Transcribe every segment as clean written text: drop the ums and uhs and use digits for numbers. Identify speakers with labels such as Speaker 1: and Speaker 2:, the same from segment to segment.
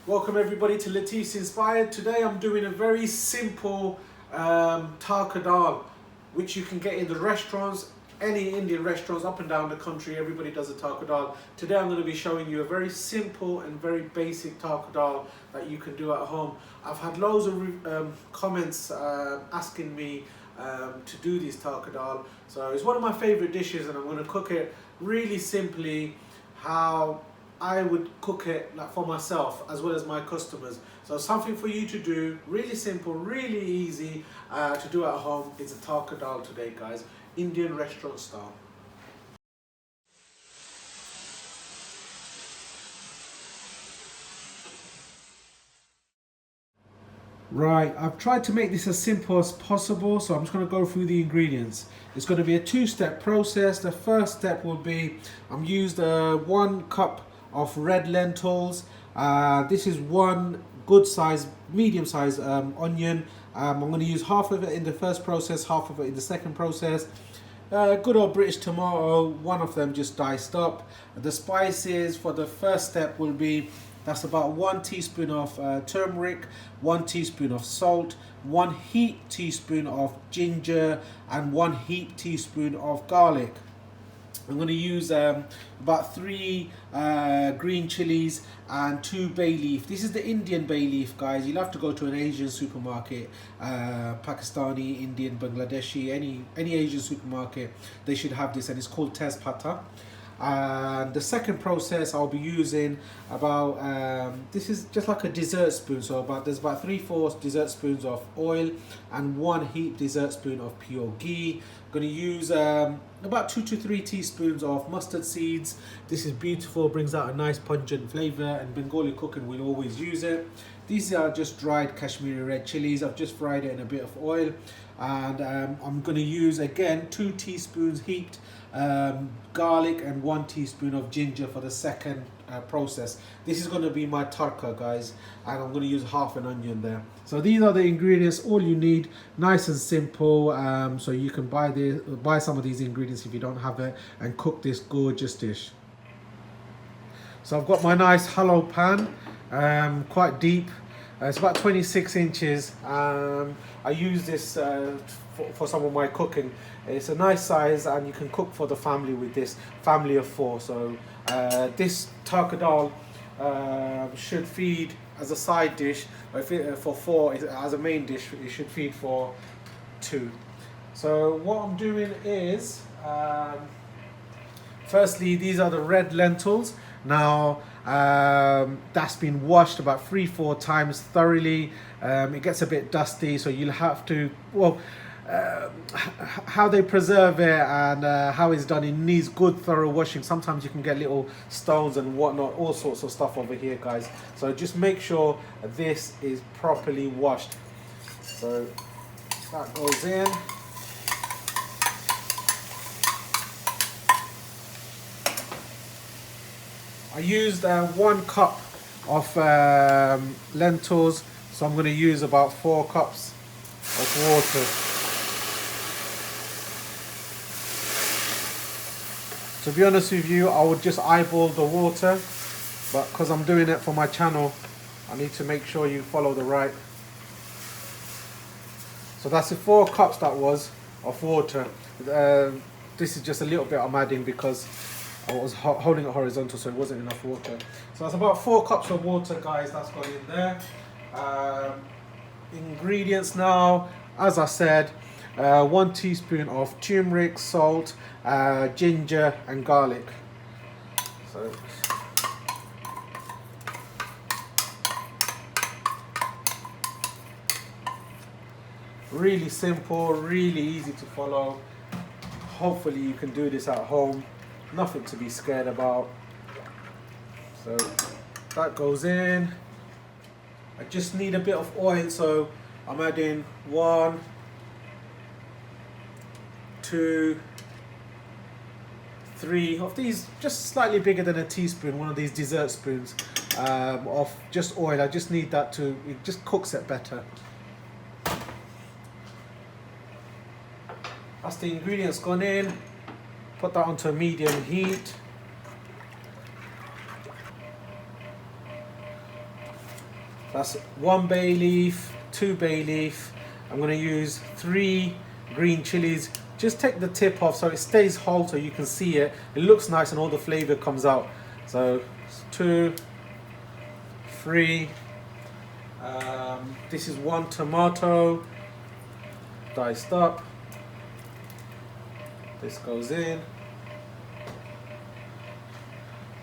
Speaker 1: Welcome everybody to Latif's Inspired. Today I'm doing a very simple Tarka Dhal, which you can get in the restaurants, any Indian restaurants up and down the country. Everybody does a Tarka Dhal. Today I'm going to be showing you a very simple and very basic Tarka Dhal that you can do at home. I've had loads of comments asking me to do this Tarka Dhal. So it's one of my favorite dishes and I'm going to cook it really simply how I would cook it like for myself as well as my customers. So something for you to do, really simple, really easy to do at home. It's a Tarka Dhal today, guys, Indian restaurant style. Right, I've tried to make this as simple as possible, so I'm just going to go through the ingredients. It's going to be a two-step process. The first step will be I'm used 1 cup of red lentils. This is one good size, medium size onion. I'm going to use half of it in the first process, half of it in the second process. Good old British tomato, one of them just diced up. The spices for the first step will be, that's about 1 teaspoon of turmeric, 1 teaspoon of salt, 1 heaped teaspoon of ginger, and 1 heaped teaspoon of garlic. I'm going to use about 3 green chillies and 2 bay leaf. This is the Indian bay leaf, guys. You'll have to go to an Asian supermarket, Pakistani, Indian, Bangladeshi, any Asian supermarket. They should have this, and it's called tezpata. And the second process I'll be using about this is just like a dessert spoon, so there's about 3/4 dessert spoons of oil and 1 heaped dessert spoon of pure ghee. I'm going to use about 2 to 3 teaspoons of mustard seeds. This is beautiful, brings out a nice pungent flavor, and Bengali cooking will always use it. These are just dried Kashmiri red chilies. I've just fried it in a bit of oil, and I'm going to use again 2 teaspoons heaped garlic and 1 teaspoon of ginger for the second process. This is going to be my tarka, guys, and I'm going to use half an onion there. So these are the ingredients, all you need, nice and simple. So you can buy some of these ingredients if you don't have it and cook this gorgeous dish. So I've got my nice hollow pan, quite deep. It's about 26 inches. I use this for some of my cooking. It's a nice size and you can cook for the family with this, family of 4. So this Tarka Dhal should feed as a side dish, for 4, as a main dish, it should feed for 2. So what I'm doing is, firstly, these are the red lentils. Now that's been washed about 3-4 times thoroughly. It gets a bit dusty, so you'll have to, how they preserve it and how it's done, it needs good thorough washing. Sometimes you can get little stones and whatnot, all sorts of stuff over here, guys. So just make sure this is properly washed. So that goes in. I used 1 cup of lentils, so I'm going to use about 4 cups of water. To be honest with you, I would just eyeball the water, but because I'm doing it for my channel, I need to make sure you follow the right. So that's the 4 cups that was of water. This is just a little bit I'm adding because I was holding it horizontal, so it wasn't enough water. So that's about 4 cups of water, guys, that's gone in there. Ingredients now, as I said, 1 teaspoon of turmeric, salt, ginger and garlic. So really simple, really easy to follow. Hopefully you can do this at home. Nothing to be scared about. So that goes in. I just need a bit of oil, so I'm adding 1, 2, 3 of these, just slightly bigger than a teaspoon, one of these dessert spoons of just oil. I just need that to, it just cooks it better. That's the ingredients gone in. Put that onto a medium heat. That's 1 bay leaf, 2 bay leaf. I'm going to use 3 green chilies. Just take the tip off so it stays whole so you can see it. It looks nice and all the flavor comes out. So 2, 3. This is 1 tomato diced up. This goes in.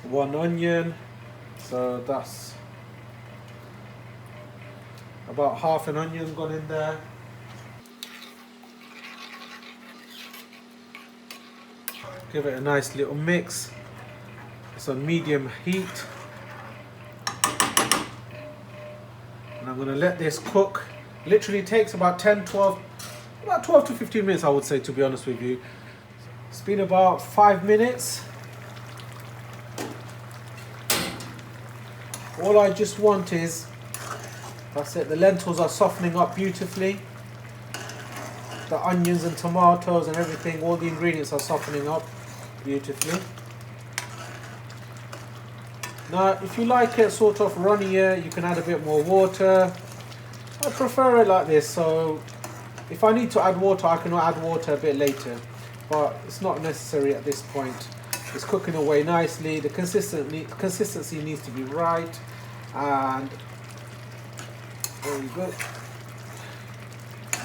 Speaker 1: 1 onion. So that's about half an onion gone in there. Give it a nice little mix. It's on medium heat. And I'm going to let this cook. Literally takes about 12 to 15 minutes, I would say, to be honest with you. It's been about 5 minutes. All I just want is, that's it, the lentils are softening up beautifully. The onions and tomatoes and everything, all the ingredients are softening up beautifully. Now, if you like it sort of runnier, you can add a bit more water. I prefer it like this, so if I need to add water, I can add water a bit later. But it's not necessary at this point. It's cooking away nicely. The consistency needs to be right. And there you go.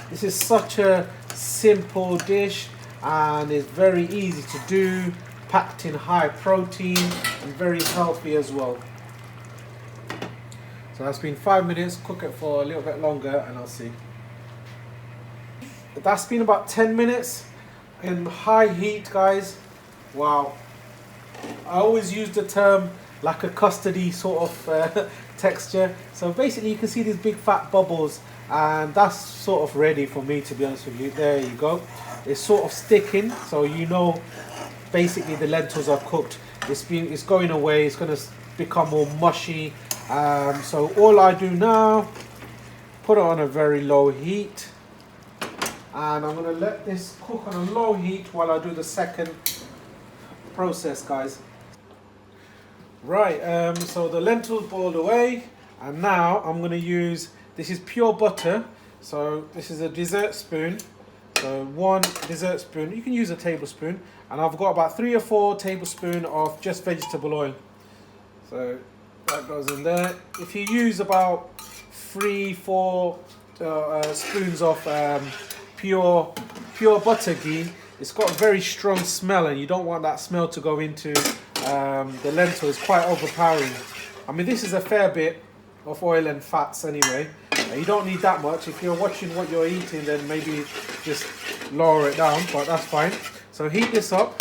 Speaker 1: This is such a simple dish and it's very easy to do, packed in high protein and very healthy as well. So that's been 5 minutes. Cook it for a little bit longer and I'll see. That's been about 10 minutes in high heat, guys. Wow. I always use the term like a custardy sort of texture. So basically you can see these big fat bubbles and that's sort of ready for me, to be honest with you. There you go. It's sort of sticking, so you know basically the lentils are cooked. It's going away. It's going to become more mushy. So all I do now, put it on a very low heat, and I'm going to let this cook on a low heat while I do the second process, guys. Right, so the lentils boiled away, and now I'm going to use, this is pure butter, so this is a dessert spoon, so 1 dessert spoon, you can use a tablespoon, and I've got about 3 or 4 tablespoons of just vegetable oil, so that goes in there. If you use about 3-4 spoons of pure butter ghee, it's got a very strong smell and you don't want that smell to go into the lentil. It's quite overpowering. I mean, this is a fair bit of oil and fats anyway. You don't need that much. If you're watching what you're eating, then maybe just lower it down, but that's fine. So heat this up.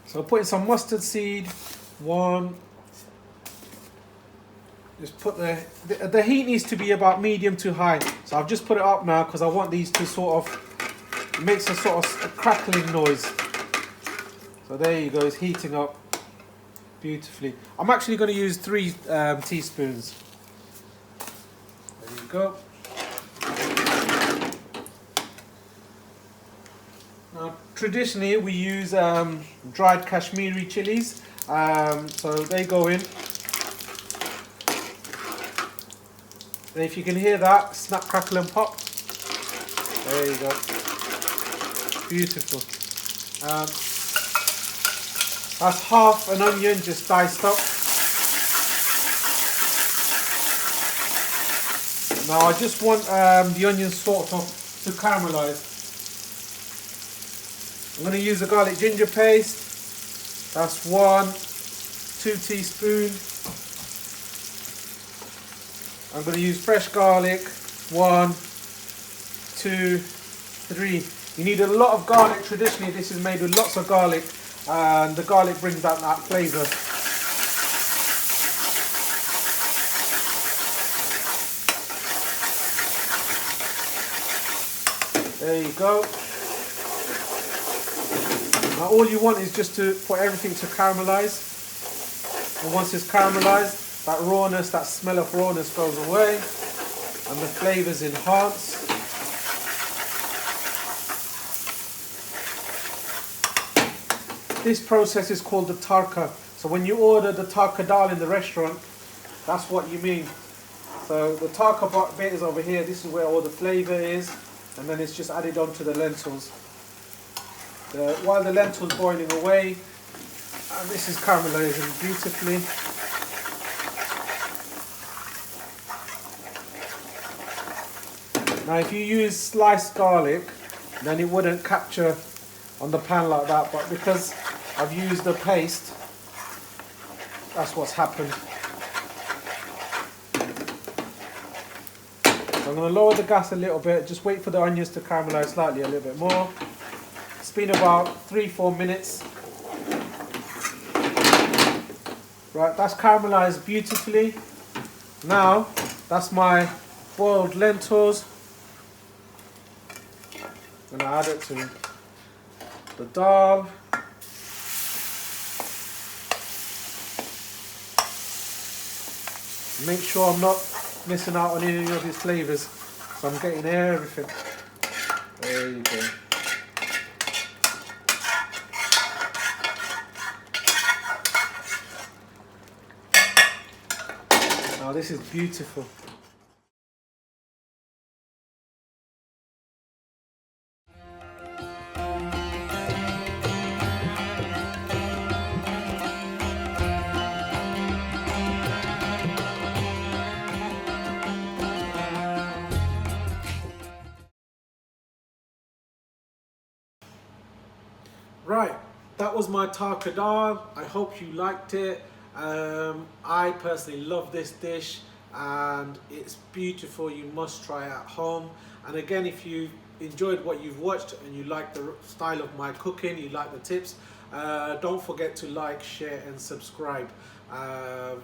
Speaker 1: So put in some mustard seed. 1. Just put the heat needs to be about medium to high. So I've just put it up now because I want these to sort of, it makes a sort of a crackling noise. So there you go, it's heating up beautifully. I'm actually going to use 3 teaspoons. There you go. Now, traditionally we use dried Kashmiri chilies, so they go in. And if you can hear that, snap, crackle and pop. There you go. Beautiful. That's half an onion just diced up. Now I just want the onions sort of to caramelize. I'm going to use the garlic ginger paste. That's 2 teaspoons. I'm going to use fresh garlic. 1, 2, 3. You need a lot of garlic. Traditionally this is made with lots of garlic and the garlic brings out that flavour. There you go. Now all you want is just for everything to caramelise. And once it's caramelised, that rawness, that smell of rawness goes away and the flavours enhance. This process is called the Tarka. So when you order the Tarka Dhal in the restaurant, that's what you mean. So the Tarka bit is over here. This is where all the flavour is, and then it's just added onto the lentils. While the lentils boiling away, and this is caramelising beautifully. Now if you use sliced garlic, then it wouldn't capture on the pan like that, but because I've used the paste, that's what's happened. So I'm going to lower the gas a little bit, just wait for the onions to caramelise slightly a little bit more. It's been about 3-4 minutes. Right, that's caramelised beautifully. Now, that's my boiled lentils. I'm going to add it to the dal. Make sure I'm not missing out on any of these flavours. So I'm getting everything. There you go. Now this is beautiful. Right, that was my Tarka Dhal. I hope you liked it. I personally love this dish and it's beautiful. You must try it at home. And again, if you enjoyed what you've watched and you like the style of my cooking, you like the tips, don't forget to like, share and subscribe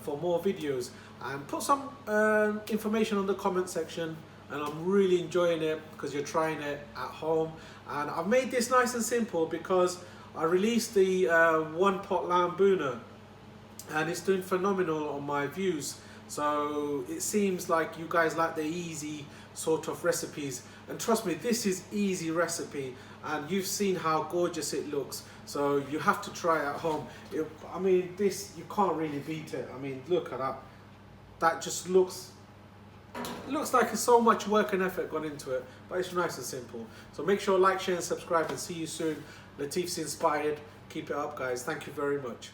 Speaker 1: for more videos, and put some information on the comment section. And I'm really enjoying it because you're trying it at home. And I've made this nice and simple because I released the one pot lamb boona and it's doing phenomenal on my views. So it seems like you guys like the easy sort of recipes, and trust me, this is easy recipe and you've seen how gorgeous it looks. So you have to try it at home. I mean, this, you can't really beat it. I mean, look at that. That just looks like there's so much work and effort gone into it, but it's nice and simple. So make sure like, share and subscribe, and see you soon. Latif's inspired. Keep it up, guys. Thank you very much.